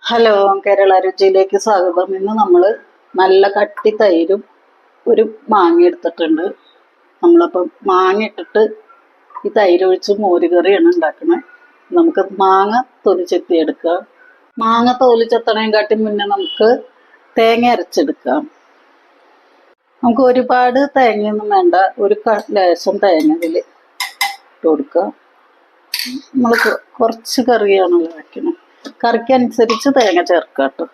Hello, Kerala രുചിയിലേക്ക് സ്വാഗതം. ഇന്ന് നമ്മൾ നല്ല കട്ടി തൈരും ഒരു മാങ്ങ എടുത്തിട്ടുണ്ട്. നമ്മളപ്പം മാങ്ങ ഇട്ടിട്ട് ഈ തൈര് ഒഴിച്ച് മോരുകറിയാണ് ഉണ്ടാക്കുന്നത്. നമുക്ക് മാങ്ങ തൊലിച്ചെത്തിയെടുക്കാം. മാങ്ങ തൊലിച്ചെത്തണേക്കാട്ടി മുന്നേ നമുക്ക് തേങ്ങ അരച്ചെടുക്കാം. നമുക്ക് ഒരുപാട് തേങ്ങയൊന്നും വേണ്ട, ഒരു ലേശം തേങ്ങ ഇതിൽ ഇട്ട് കൊടുക്കാം. നമ്മൾ കുറച്ച് കറിയാണല്ലോ വയ്ക്കുന്നത്, കറിക്കനുസരിച്ച് തേങ്ങ ചേർക്കുക കേട്ടോ.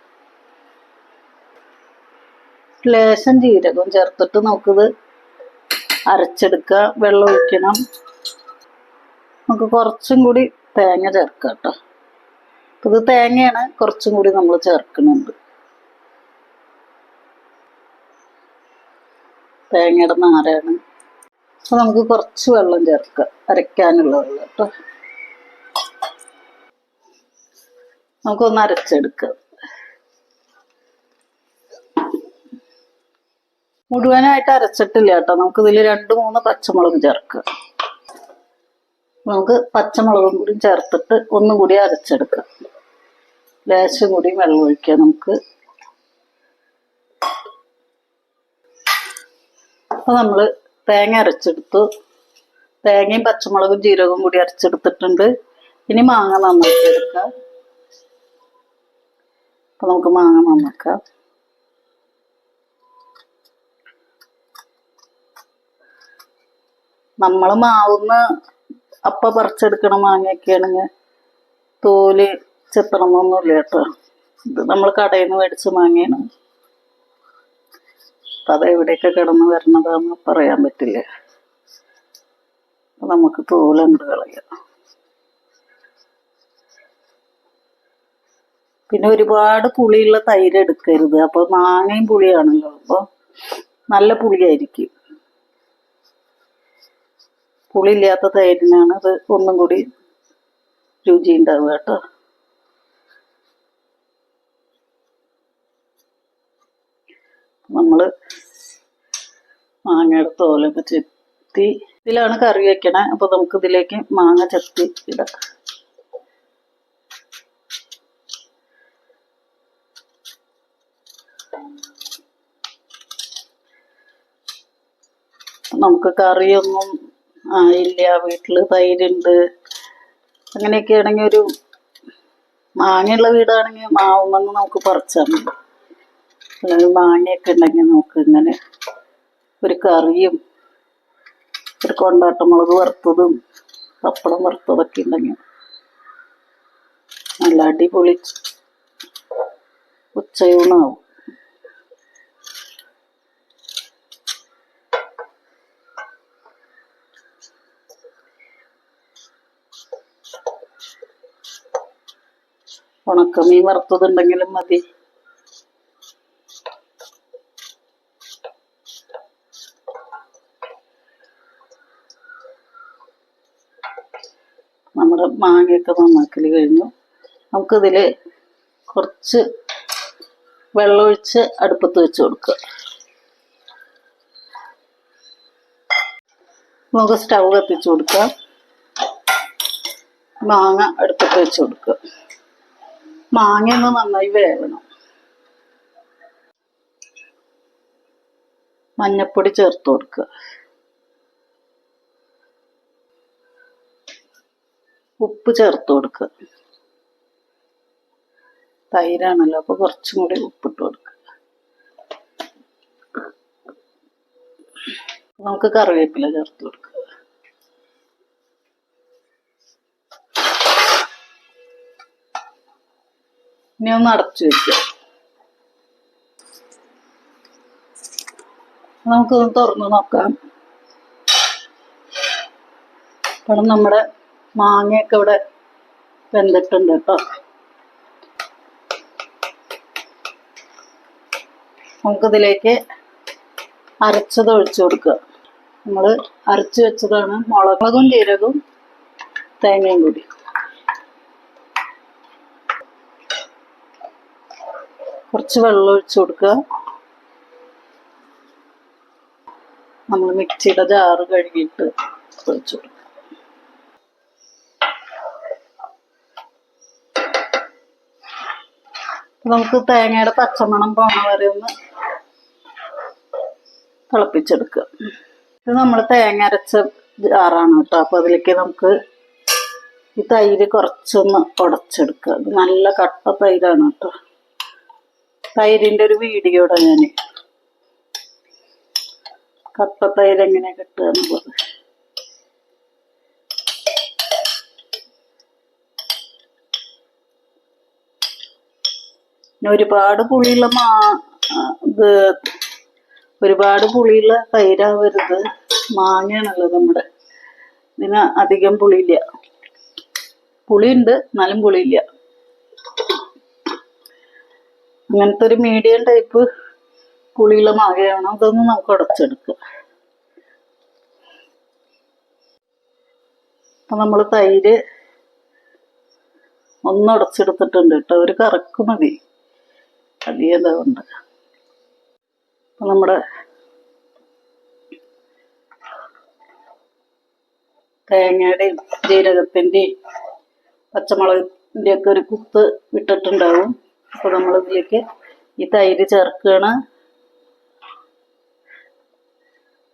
ലേശം ജീരകം ചേർത്തിട്ട് നമുക്കിത് അരച്ചെടുക്കുക. വെള്ളം ഒഴിക്കണം. നമുക്ക് കുറച്ചും കൂടി തേങ്ങ ചേർക്കുക കേട്ടോ. ഇത് തേങ്ങയാണ് കുറച്ചും കൂടി നമ്മൾ ചേർക്കുന്നുണ്ട്. തേങ്ങയുടെ നാരാണ്. അപ്പോൾ നമുക്ക് കുറച്ച് വെള്ളം ചേർക്കുക, അരയ്ക്കാനുള്ള വെള്ളം കേട്ടോ. നമുക്കൊന്ന് അരച്ചെടുക്കുക. മുഴുവനായിട്ട് അരച്ചിട്ടില്ല കേട്ടോ. നമുക്കിതിൽ 2-3 പച്ചമുളക് ചേർക്കുക. നമുക്ക് പച്ചമുളകും കൂടി ചേർത്തിട്ട് ഒന്നും കൂടി അരച്ചെടുക്കാം. ലേശം കൂടി വെള്ളം ഒഴിക്കുക നമുക്ക്. അപ്പോൾ നമ്മൾ തേങ്ങ അരച്ചെടുത്തു. തേങ്ങയും പച്ചമുളകും ജീരകവും കൂടി അരച്ചെടുത്തിട്ടുണ്ട്. ഇനി മാങ്ങ നന്നാക്കി എടുക്കാം. അപ്പോൾ നമുക്ക് മാങ്ങ നന്നാക്കാം. നമ്മൾ മാവുന്ന് പറിച്ചെടുക്കണ മാങ്ങയൊക്കെ ആണെങ്കിൽ തോല് ചെത്തണമെന്നൊന്നുമില്ല കേട്ടോ. ഇത് നമ്മൾ കടയിൽ നിന്ന് മേടിച്ച മാങ്ങയാണ്. അപ്പം അതെവിടെയൊക്കെ കിടന്ന് വരണതാന്ന് പറയാൻ പറ്റില്ല. അപ്പം നമുക്ക് തോലുണ്ട് കളയാം. പിന്നെ ഒരുപാട് പുളിയുള്ള തൈര് എടുക്കരുത്. അപ്പോൾ മാങ്ങയും പുളിയാണല്ലോ, അപ്പോൾ നല്ല പുളിയായിരിക്കും. പുളിയില്ലാത്ത തൈരിനാണ് അത് ഒന്നും കൂടി രുചി ഉണ്ടാവുക കേട്ടോ. നമ്മൾ മാങ്ങയുടെ തോലൊക്കെ ചെത്തി ഇതിലാണ് കറി വയ്ക്കണേ. അപ്പോൾ നമുക്ക് ഇതിലേക്ക് മാങ്ങ ചെത്തി ഇടാം. നമുക്ക് കറിയൊന്നും ആയില്ല, വീട്ടിൽ തൈരുണ്ട്, അങ്ങനെയൊക്കെ ആണെങ്കിൽ ഒരു മാങ്ങയുള്ള വീടാണെങ്കിൽ മാവുമെന്ന് നമുക്ക് പറിച്ചാൽ മതി. അല്ലെങ്കിൽ മാങ്ങയൊക്കെ ഉണ്ടെങ്കിൽ നമുക്ക് ഇങ്ങനെ ഒരു കറിയും ഒരു കൊണ്ടാട്ടമുളക് വറുത്തതും പപ്പടം വറുത്തതൊക്കെ ഉണ്ടെങ്കിൽ നല്ല അടിപൊളി ഉച്ചയൂണാവും. ഉണക്കമീൻ വറുത്തതുണ്ടെങ്കിലും മതി. നമ്മുടെ മാങ്ങയൊക്കെ നന്നാക്കൽ കഴിഞ്ഞു. നമുക്കിതിൽ കുറച്ച് വെള്ളമൊഴിച്ച് അടുപ്പത്ത് വെച്ച് കൊടുക്കുക. നമുക്ക് സ്റ്റൗ കത്തിച്ച് കൊടുക്കുക. മാങ്ങ അടുപ്പത്ത് വെച്ച് കൊടുക്കുക. മാങ്ങയൊന്ന് നന്നായി വേവണം. മഞ്ഞപ്പൊടി ചേർത്ത് കൊടുക്കുക. ഉപ്പ് ചേർത്ത് കൊടുക്കുക. തൈരാണല്ലോ, അപ്പോൾ കുറച്ചും കൂടി ഉപ്പിട്ട് കൊടുക്കുക. നമുക്ക് കറിവേപ്പില ചേർത്ത് കൊടുക്കുക. ഇനി ഒന്ന് അടച്ചു വെക്കുക. നമുക്കൊന്ന് തുറന്ന് നോക്കാം. അപ്പം നമ്മുടെ മാങ്ങയൊക്കെ ഇവിടെ വെന്തിട്ടുണ്ട് കേട്ടോ. നമുക്കിതിലേക്ക് അരച്ചത് ഒഴിച്ചു കൊടുക്കുക. നമ്മൾ അരച്ച് വെച്ചതാണ് മുളകും ജീരകവും തേങ്ങയും കൂടി. കുറച്ച് വെള്ളം ഒഴിച്ചു കൊടുക്കുക. നമ്മൾ മിക്സിയുടെ ജാറ് കഴുകിയിട്ട് ഒഴിച്ചു കൊടുക്കുക. നമുക്ക് തേങ്ങയുടെ പച്ചമണം പോണ വരെ ഒന്ന് തിളപ്പിച്ചെടുക്കുക. ഇത് നമ്മൾ തേങ്ങ അരച്ച ജാറാണ് കേട്ടോ. അപ്പോൾ അതിലേക്ക് നമുക്ക് ഈ തൈര് കുറച്ചൊന്ന് ഉടച്ചെടുക്കുക. ഇത് നല്ല കട്ട തൈരാണ് കേട്ടോ. തൈരിൻ്റെ ഒരു വീഡിയോ ഇടാം ഞാൻ, കട്ട തൈര് എങ്ങനെ കിട്ടുക എന്നുള്ളത്. ഒരുപാട് പുളിയുള്ള ഒരുപാട് പുളിയുള്ള തൈരാവരുത്. മാങ്ങയാണല്ലോ നമ്മുടെ, ഇതിന് അധികം പുളിയില്ല. പുളിയുണ്ട് എന്നാലും പുളിയില്ല. അങ്ങനത്തെ ഒരു മീഡിയം ടൈപ്പ് പുളിയുള്ള മാങ്ങയാണ്. അതൊന്ന് നമുക്ക് ഉടച്ചെടുക്കുക. അപ്പം നമ്മൾ തൈര് ഒന്ന് ഉടച്ചെടുത്തിട്ടുണ്ട് കേട്ടോ. ഒരു കറക്ക് മതി, അധികമുണ്ട്. അപ്പം നമ്മുടെ തേങ്ങയുടെയും ജീരകത്തിൻ്റെയും പച്ചമുളകിൻ്റെ ഒക്കെ ഒരു കുത്ത് വിട്ടിട്ടുണ്ടാവും. അപ്പോൾ നമ്മളിതിലേക്ക് ഈ തൈര് ചേർക്കുകയാണ്.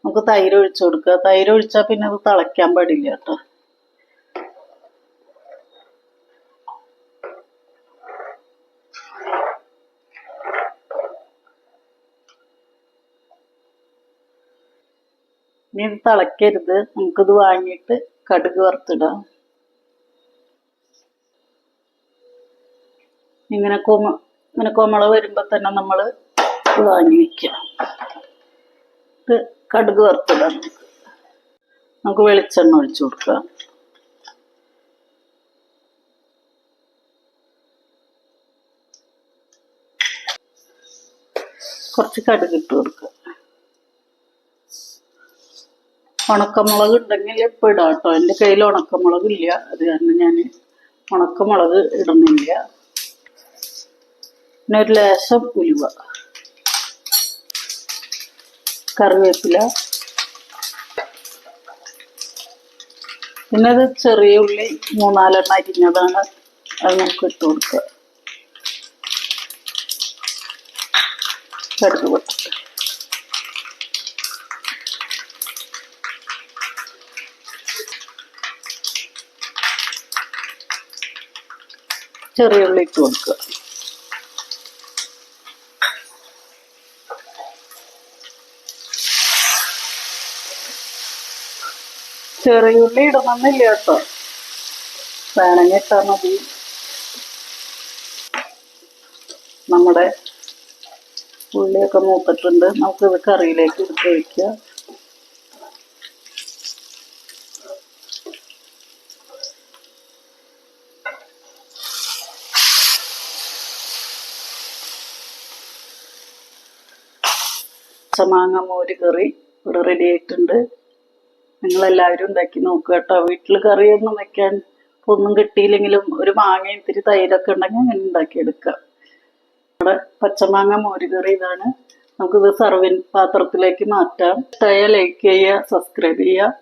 നമുക്ക് തൈര് ഒഴിച്ചു കൊടുക്കുക. തൈര് ഒഴിച്ചാൽ പിന്നെ അത് തിളയ്ക്കാൻ പാടില്ല കേട്ടോ. ഇനി ഇത് തിളയ്ക്കരുത്. നമുക്കിത് വാങ്ങിയിട്ട് കടുക് വറുത്തിടാം. ഇങ്ങനെ കൊമള വരുമ്പോൾ തന്നെ നമ്മൾ വാങ്ങി വയ്ക്കുക. ഇത് കടുക് വറുത്തിടാം. നമുക്ക് വെളിച്ചെണ്ണ ഒഴിച്ചു കൊടുക്കുക. കുറച്ച് കടുക് ഇട്ട് കൊടുക്കുക. ഉണക്കമുളക് ഉണ്ടെങ്കിൽ ഇപ്പം ഇടാം കേട്ടോ. എൻ്റെ കയ്യിൽ ഉണക്കമുളക് ഇല്ല, അത് കാരണം ഞാൻ ഉണക്കമുളക് ഇടുന്നില്ല. പിന്നെ ഒരു ലേശം ഉലുവ, കറിവേപ്പില, പിന്നെ അത് ചെറിയ ഉള്ളി 3-4 അരിഞ്ഞതാണ്. അത് നമുക്ക് ഇട്ട് കൊടുക്കുക. കടുക് പൊട്ടിട്ട് ചെറിയ ഉള്ളി ഇട്ട് കൊടുക്കുക. ചെറിയ ഉള്ളി ഇടണമെന്നില്ല കേട്ടോ, വേണമെങ്കിൽ ഇട്ടാൽ മതി. നമ്മുടെ ഉള്ളിയൊക്കെ മൂത്തിട്ടുണ്ട്. നമുക്കിത് കറിയിലേക്ക് എടുത്ത് വയ്ക്കുക. പച്ചമാങ്ങ മോര് കറി ഇവിടെ റെഡി ആയിട്ടുണ്ട്. നിങ്ങളെല്ലാവരും ഉണ്ടാക്കി നോക്കുക കേട്ടോ. വീട്ടിൽ കറിയൊന്നും വെക്കാൻ ഒന്നും കിട്ടിയില്ലെങ്കിലും ഒരു മാങ്ങ ഇത്തിരി തൈരൊക്കെ ഉണ്ടെങ്കിൽ അങ്ങനെ ഉണ്ടാക്കിയെടുക്കാം. നമ്മുടെ പച്ചമാങ്ങ മോര് കറി ഇതാണ്. നമുക്കിത് സർവിങ് പാത്രത്തിലേക്ക് മാറ്റാം. ഇഷ്ടമായ ലൈക്ക് ചെയ്യുക, സബ്സ്ക്രൈബ് ചെയ്യുക.